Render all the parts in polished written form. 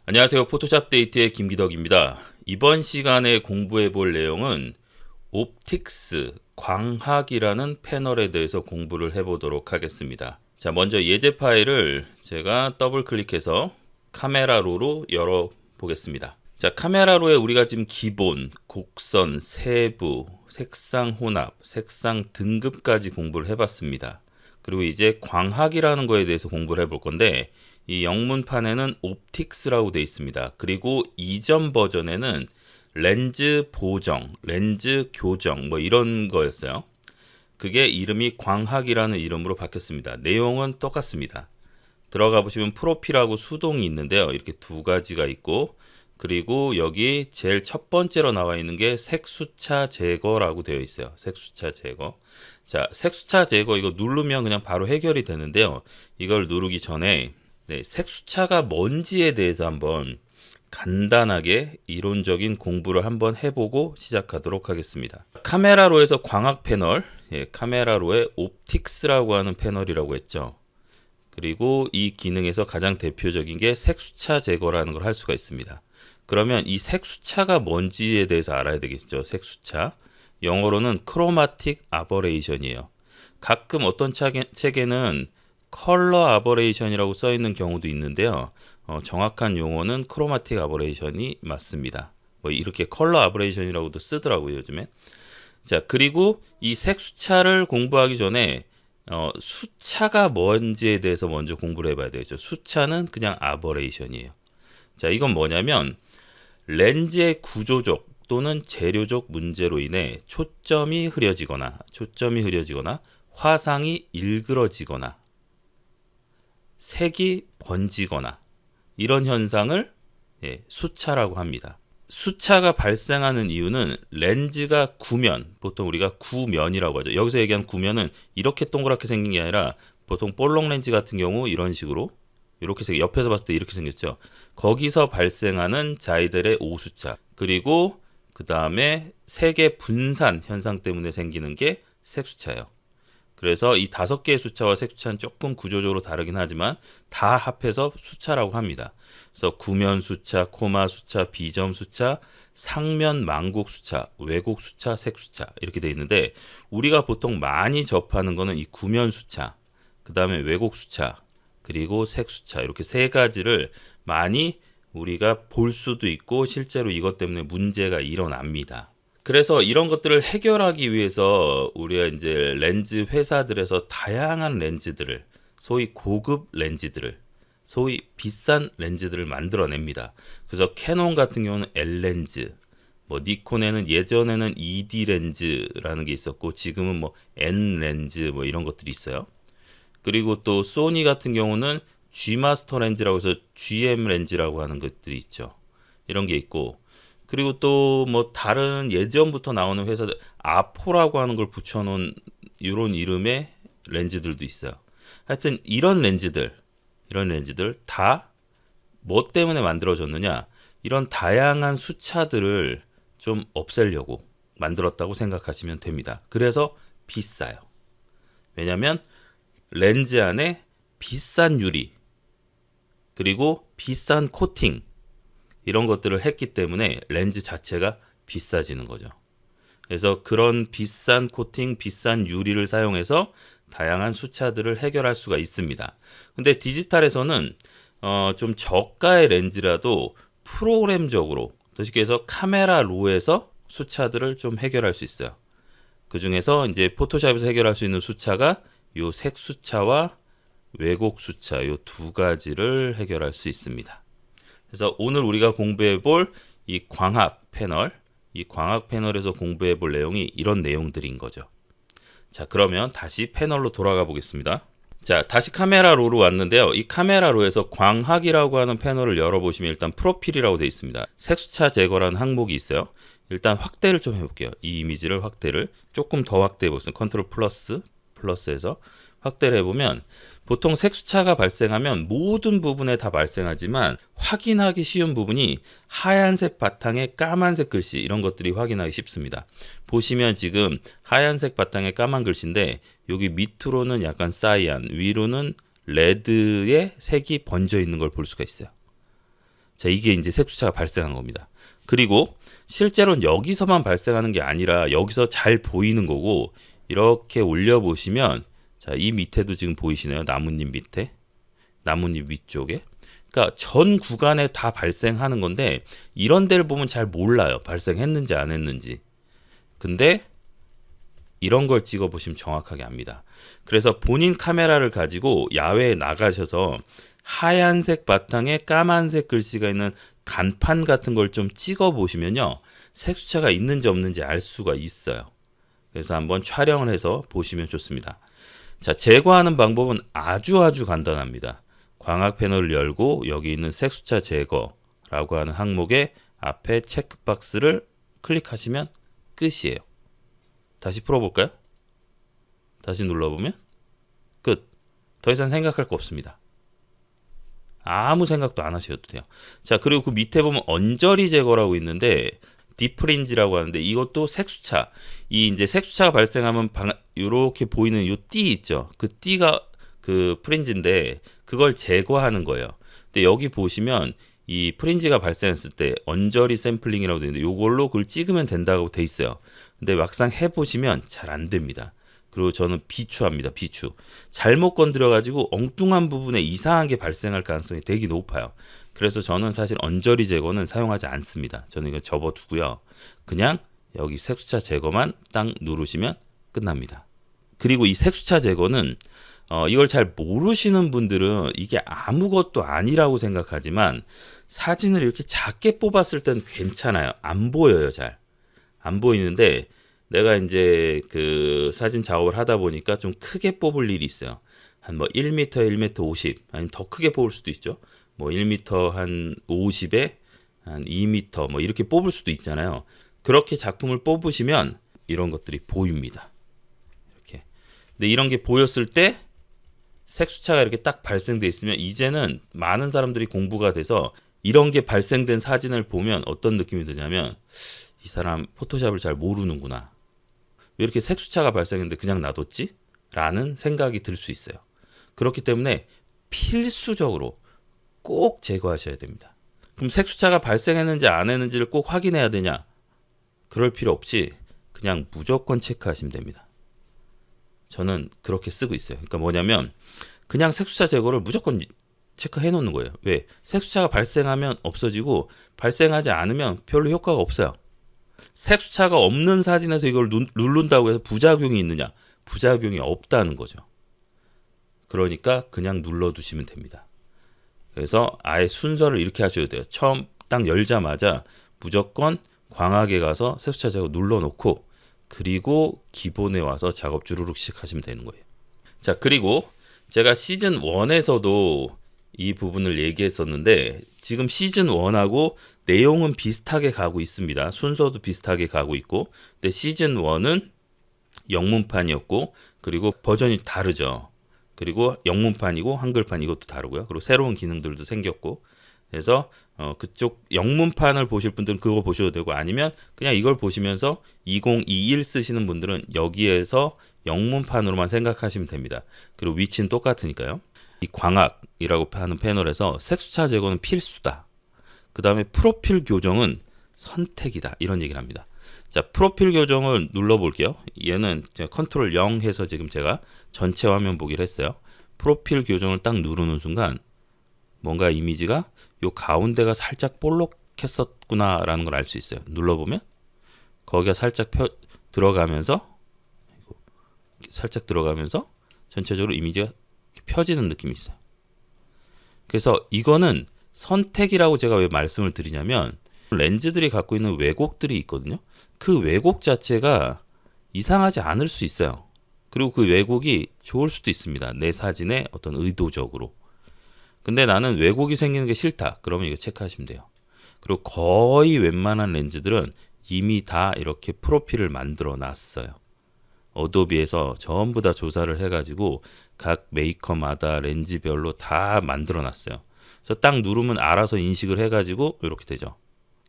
안녕하세요. 포토샵 데이트의 김기덕입니다. 이번 시간에 공부해 볼 내용은 옵틱스, 광학이라는 패널에 대해서 공부를 해 보도록 하겠습니다. 자, 먼저 예제 파일을 제가 더블 클릭해서 카메라로로 열어 보겠습니다. 자, 카메라로에 우리가 지금 기본, 곡선, 세부, 색상 혼합, 색상 등급까지 공부를 해 봤습니다. 그리고 이제 광학이라는 거에 대해서 공부를 해볼 건데, 이 영문판에는 옵틱스라고 되어 있습니다. 그리고 이전 버전에는 렌즈 보정, 렌즈 교정 뭐 이런 거였어요. 그게 이름이 광학이라는 이름으로 바뀌었습니다. 내용은 똑같습니다. 들어가 보시면 프로필하고 수동이 있는데요. 이렇게 두 가지가 있고, 그리고 여기 제일 첫 번째로 나와 있는 게 색수차 제거라고 되어 있어요. 색수차 제거. 자, 색수차 제거 이거 누르면 그냥 바로 해결이 되는데요. 이걸 누르기 전에 색수차가 뭔지에 대해서 한번 간단하게 이론적인 공부를 한번 해보고 시작하도록 하겠습니다. 카메라로에서 광학 패널, 카메라로의 옵틱스라고 하는 패널이라고 했죠. 그리고 이 기능에서 가장 대표적인 게 색수차 제거라는 걸 할 수가 있습니다. 그러면 이 색수차가 뭔지에 대해서 알아야 되겠죠. 색수차. 영어로는 크로마틱 아버레이션이에요. 가끔 어떤 책에는 컬러 아버레이션이라고 써 있는 경우도 있는데요. 정확한 용어는 크로마틱 아버레이션이 맞습니다. 뭐 이렇게 컬러 아버레이션이라고도 쓰더라고요, 요즘에. 자, 그리고 이 색수차를 공부하기 전에 수차가 뭔지에 대해서 먼저 공부를 해봐야 되겠죠. 수차는 그냥 아버레이션이에요. 자, 이건 뭐냐면 렌즈의 구조적 또는 재료적 문제로 인해 초점이 흐려지거나 화상이 일그러지거나 색이 번지거나 이런 현상을 수차라고 합니다. 수차가 발생하는 이유는 렌즈가 구면, 보통 우리가 구면이라고 하죠. 여기서 얘기한 구면은 이렇게 동그랗게 생긴 게 아니라 보통 볼록 렌즈 같은 경우 이런 식으로 이렇게 옆에서 봤을 때 이렇게 생겼죠. 거기서 발생하는 자이들의 오수차, 그리고 그 다음에 색의 분산 현상 때문에 생기는 게 색수차예요. 그래서 이 5개의 수차와 색수차는 조금 구조적으로 다르긴 하지만 다 합해서 수차라고 합니다. 그래서 구면 수차, 코마 수차, 비점 수차, 상면 망곡 수차, 왜곡 수차, 색수차 이렇게 돼 있는데, 우리가 보통 많이 접하는 거는 이 구면 수차, 그 다음에 왜곡 수차, 그리고 색수차, 이렇게 세 가지를 많이 우리가 볼 수도 있고 실제로 이것 때문에 문제가 일어납니다. 그래서 이런 것들을 해결하기 위해서 우리가 이제 렌즈 회사들에서 다양한 렌즈들을, 소위 고급 렌즈들을, 소위 비싼 렌즈들을 만들어냅니다. 그래서 캐논 같은 경우는 L렌즈, 뭐 니콘에는 예전에는 ED 렌즈라는 게 있었고 지금은 뭐 N 렌즈 뭐 이런 것들이 있어요. 그리고 또 소니 같은 경우는 G 마스터 렌즈라고 해서 GM 렌즈라고 하는 것들이 있죠. 이런 게 있고, 그리고 또 뭐 다른 예전부터 나오는 회사들, 아포라고 하는 걸 붙여놓은 이런 이름의 렌즈들도 있어요. 하여튼 이런 렌즈들 다 뭐 때문에 만들어졌느냐, 이런 다양한 수차들을 좀 없애려고 만들었다고 생각하시면 됩니다. 그래서 비싸요. 왜냐면 렌즈 안에 비싼 유리, 그리고 비싼 코팅, 이런 것들을 했기 때문에 렌즈 자체가 비싸지는 거죠. 그래서 그런 비싼 코팅, 비싼 유리를 사용해서 다양한 수차들을 해결할 수가 있습니다. 근데 디지털에서는 좀 저가의 렌즈라도 프로그램적으로, 쉽게 해서 카메라 로에서 수차들을 좀 해결할 수 있어요. 그 중에서 이제 포토샵에서 해결할 수 있는 수차가 요 색수차와 왜곡 수차, 요 두 가지를 해결할 수 있습니다. 그래서 오늘 우리가 공부해 볼 이 광학 패널, 이 광학 패널에서 공부해 볼 내용이 이런 내용들인 거죠. 자, 그러면 다시 패널로 돌아가 보겠습니다. 자, 다시 카메라 로로 왔는데요. 이 카메라 로에서 광학이라고 하는 패널을 열어보시면 일단 프로필이라고 되어 있습니다. 색수차 제거라는 항목이 있어요. 일단 확대를 좀 해볼게요. 이 이미지를 확대를 조금 더 확대해 보겠습니다. 컨트롤 플러스에서 확대를 해보면 보통 색수차가 발생하면 모든 부분에 다 발생하지만 확인하기 쉬운 부분이 하얀색 바탕에 까만색 글씨, 이런 것들이 확인하기 쉽습니다. 보시면 지금 하얀색 바탕에 까만 글씨인데 여기 밑으로는 약간 사이안, 위로는 레드의 색이 번져 있는 걸 볼 수가 있어요. 자, 이게 이제 색수차가 발생한 겁니다. 그리고 실제로는 여기서만 발생하는 게 아니라 여기서 잘 보이는 거고, 이렇게 올려보시면 자, 이 밑에도 지금 보이시네요. 나뭇잎 밑에, 나뭇잎 위쪽에. 그러니까 전 구간에 다 발생하는 건데 이런 데를 보면 잘 몰라요. 발생했는지 안 했는지. 근데 이런 걸 찍어 보시면 정확하게 압니다. 그래서 본인 카메라를 가지고 야외에 나가셔서 하얀색 바탕에 까만색 글씨가 있는 간판 같은 걸 좀 찍어 보시면요, 색수차가 있는지 없는지 알 수가 있어요. 그래서 한번 촬영을 해서 보시면 좋습니다. 자, 제거하는 방법은 아주 간단합니다. 광학 패널을 열고 여기 있는 색수차 제거라고 하는 항목의 앞에 체크박스를 클릭하시면 끝이에요. 다시 풀어볼까요? 다시 눌러보면 끝. 더 이상 생각할 거 없습니다. 아무 생각도 안 하셔도 돼요. 자, 그리고 그 밑에 보면 언저리 제거라고 있는데 디프린지라고 하는데 이것도 색수차. 이 이제 색수차가 발생하면 이렇게 보이는 이 띠 있죠. 그 띠가 그 프린지인데 그걸 제거하는 거예요. 근데 여기 보시면 이 프린지가 발생했을 때 언저리 샘플링이라고 되어 있는데 이걸로 그걸 찍으면 된다고 돼 있어요. 근데 막상 해보시면 잘 안 됩니다. 그리고 저는 비추합니다. 비추. 잘못 건드려가지고 엉뚱한 부분에 이상한 게 발생할 가능성이 되게 높아요. 그래서 저는 사실 언저리 제거는 사용하지 않습니다. 저는 이거 접어두고요. 그냥 여기 색수차 제거만 딱 누르시면 끝납니다. 그리고 이 색수차 제거는 이걸 잘 모르시는 분들은 이게 아무것도 아니라고 생각하지만 사진을 이렇게 작게 뽑았을 땐 괜찮아요. 안 보여요. 잘 안 보이는데 내가 이제 그 사진 작업을 하다 보니까 좀 크게 뽑을 일이 있어요. 한 뭐 1m, 1m 50 아니면 더 크게 뽑을 수도 있죠. 뭐 1m 한 50에 한 2m 뭐 이렇게 뽑을 수도 있잖아요. 그렇게 작품을 뽑으시면 이런 것들이 보입니다. 이렇게. 근데 이런 게 보였을 때 색수차가 이렇게 딱 발생돼 있으면 이제는 많은 사람들이 공부가 돼서 이런 게 발생된 사진을 보면 어떤 느낌이 드냐면 이 사람 포토샵을 잘 모르는구나. 왜 이렇게 색수차가 발생했는데 그냥 놔뒀지? 라는 생각이 들 수 있어요. 그렇기 때문에 필수적으로 꼭 제거하셔야 됩니다. 그럼 색수차가 발생했는지 안 했는지를 꼭 확인해야 되냐? 그럴 필요 없이 그냥 무조건 체크하시면 됩니다. 저는 그렇게 쓰고 있어요. 그러니까 뭐냐면 그냥 색수차 제거를 무조건 체크해 놓는 거예요. 왜? 색수차가 발생하면 없어지고 발생하지 않으면 별로 효과가 없어요. 색수차가 없는 사진에서 이걸 누른다고 해서 부작용이 있느냐? 부작용이 없다는 거죠. 그러니까 그냥 눌러두시면 됩니다. 그래서 아예 순서를 이렇게 하셔야 돼요. 처음 딱 열자마자 무조건 광학에 가서 색수차 제거 눌러놓고 그리고 기본에 와서 작업 주르륵 시작하시면 되는 거예요. 자, 그리고 제가 시즌 1에서도 이 부분을 얘기했었는데 지금 시즌 1하고 내용은 비슷하게 가고 있습니다. 순서도 비슷하게 가고 있고, 근데 시즌 1은 영문판이었고 그리고 버전이 다르죠. 그리고 영문판이고 한글판 이것도 다르고요. 그리고 새로운 기능들도 생겼고, 그래서 그쪽 영문판을 보실 분들은 그거 보셔도 되고 아니면 그냥 이걸 보시면서 2021 쓰시는 분들은 여기에서 영문판으로만 생각하시면 됩니다. 그리고 위치는 똑같으니까요. 이 광학이라고 하는 패널에서 색수차 제거는 필수다. 그 다음에 프로필 교정은 선택이다. 이런 얘기를 합니다. 자, 프로필 교정을 눌러볼게요. 얘는 컨트롤 0 해서 지금 제가 전체 화면 보기를 했어요. 프로필 교정을 딱 누르는 순간 뭔가 이미지가 요 가운데가 살짝 볼록했었구나 라는 걸 알 수 있어요. 눌러보면 거기가 살짝 들어가면서 전체적으로 이미지가 펴지는 느낌이 있어요. 그래서 이거는 선택이라고 제가 왜 말씀을 드리냐면 렌즈들이 갖고 있는 왜곡들이 있거든요. 그 왜곡 자체가 이상하지 않을 수 있어요. 그리고 그 왜곡이 좋을 수도 있습니다. 내 사진에 어떤 의도적으로. 근데 나는 왜곡이 생기는 게 싫다. 그러면 이거 체크하시면 돼요. 그리고 거의 웬만한 렌즈들은 이미 다 이렇게 프로필을 만들어 놨어요. 어도비에서 전부 다 조사를 해가지고 각 메이커마다 렌즈별로 다 만들어 놨어요. 그래서 딱 누르면 알아서 인식을 해가지고 이렇게 되죠.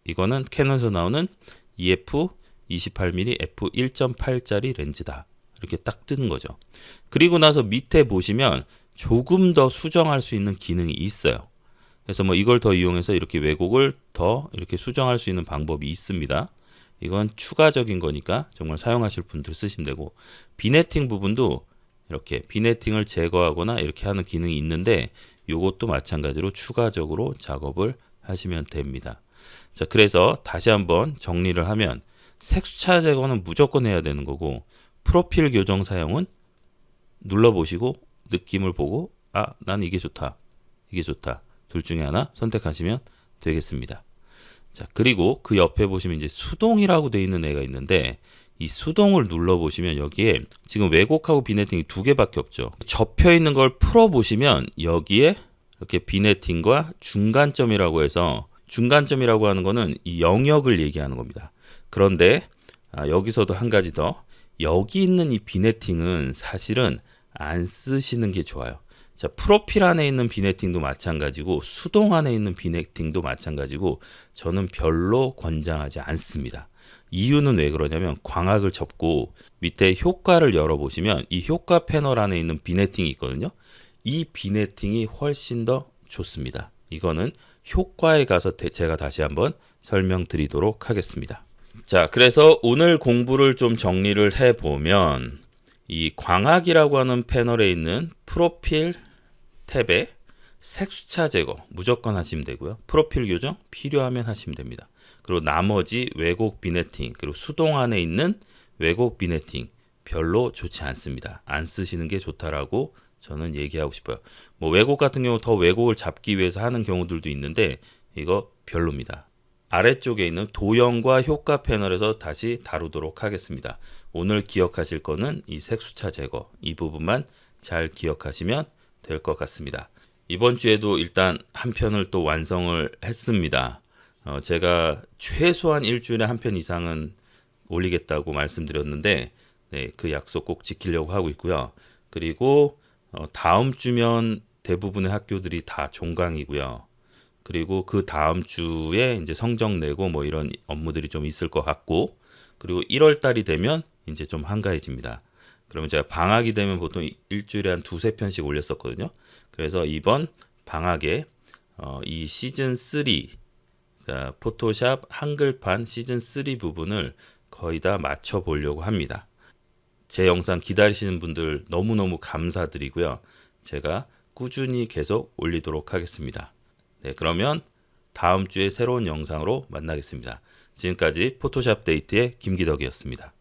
이거는 캐논에서 나오는 EF 28mm f1.8짜리 렌즈다. 이렇게 딱 뜨는 거죠. 그리고 나서 밑에 보시면 조금 더 수정할 수 있는 기능이 있어요. 그래서 뭐 이걸 더 이용해서 이렇게 왜곡을 더 이렇게 수정할 수 있는 방법이 있습니다. 이건 추가적인 거니까 정말 사용하실 분들 쓰시면 되고, 비네팅 부분도 이렇게 비네팅을 제거하거나 이렇게 하는 기능이 있는데 이것도 마찬가지로 추가적으로 작업을 하시면 됩니다. 자, 그래서 다시 한번 정리를 하면 색수차 제거는 무조건 해야 되는 거고, 프로필 교정 사용은 눌러보시고 느낌을 보고 난 이게 좋다, 이게 좋다, 둘 중에 하나 선택하시면 되겠습니다. 자, 그리고 그 옆에 보시면 이제 수동이라고 되어 있는 애가 있는데, 이 수동을 눌러보시면 여기에 지금 왜곡하고 비네팅이 두 개밖에 없죠. 접혀 있는 걸 풀어보시면 여기에 이렇게 비네팅과 중간점이라고 해서, 중간점이라고 하는 거는 이 영역을 얘기하는 겁니다. 그런데 여기서도 한 가지 더, 여기 있는 이 비네팅은 사실은 안 쓰시는 게 좋아요. 자, 프로필 안에 있는 비네팅도 마찬가지고 수동 안에 있는 비네팅도 마찬가지고 저는 별로 권장하지 않습니다. 이유는 왜 그러냐면, 광학을 접고 밑에 효과를 열어보시면 이 효과 패널 안에 있는 비네팅이 있거든요. 이 비네팅이 훨씬 더 좋습니다. 이거는 효과에 가서 제가 다시 한번 설명드리도록 하겠습니다. 자, 그래서 오늘 공부를 좀 정리를 해보면, 이 광학이라고 하는 패널에 있는 프로필 탭에 색수차 제거 무조건 하시면 되고요. 프로필 교정 필요하면 하시면 됩니다. 그리고 나머지 왜곡 비네팅, 그리고 수동 안에 있는 왜곡 비네팅 별로 좋지 않습니다. 안 쓰시는 게 좋다라고 저는 얘기하고 싶어요. 뭐 왜곡 같은 경우 더 왜곡을 잡기 위해서 하는 경우들도 있는데 이거 별로입니다. 아래쪽에 있는 도형과 효과 패널에서 다시 다루도록 하겠습니다. 오늘 기억하실 거는 이 색수차 제거, 이 부분만 잘 기억하시면 될 것 같습니다. 이번 주에도 일단 한 편을 또 완성을 했습니다. 제가 최소한 일주일에 한 편 이상은 올리겠다고 말씀드렸는데, 네, 그 약속 꼭 지키려고 하고 있고요. 그리고 다음 주면 대부분의 학교들이 다 종강이고요. 그리고 그 다음 주에 이제 성적 내고 뭐 이런 업무들이 좀 있을 것 같고, 그리고 1월 달이 되면 이제 좀 한가해집니다. 그러면 제가 방학이 되면 보통 일주일에 한 두세 편씩 올렸었거든요. 그래서 이번 방학에 이 시즌 3, 그러니까 포토샵 한글판 시즌 3 부분을 거의 다 맞춰 보려고 합니다. 제 영상 기다리시는 분들 너무너무 감사드리고요. 제가 꾸준히 계속 올리도록 하겠습니다. 네, 그러면 다음 주에 새로운 영상으로 만나겠습니다. 지금까지 포토샵 데이트의 김기덕이었습니다.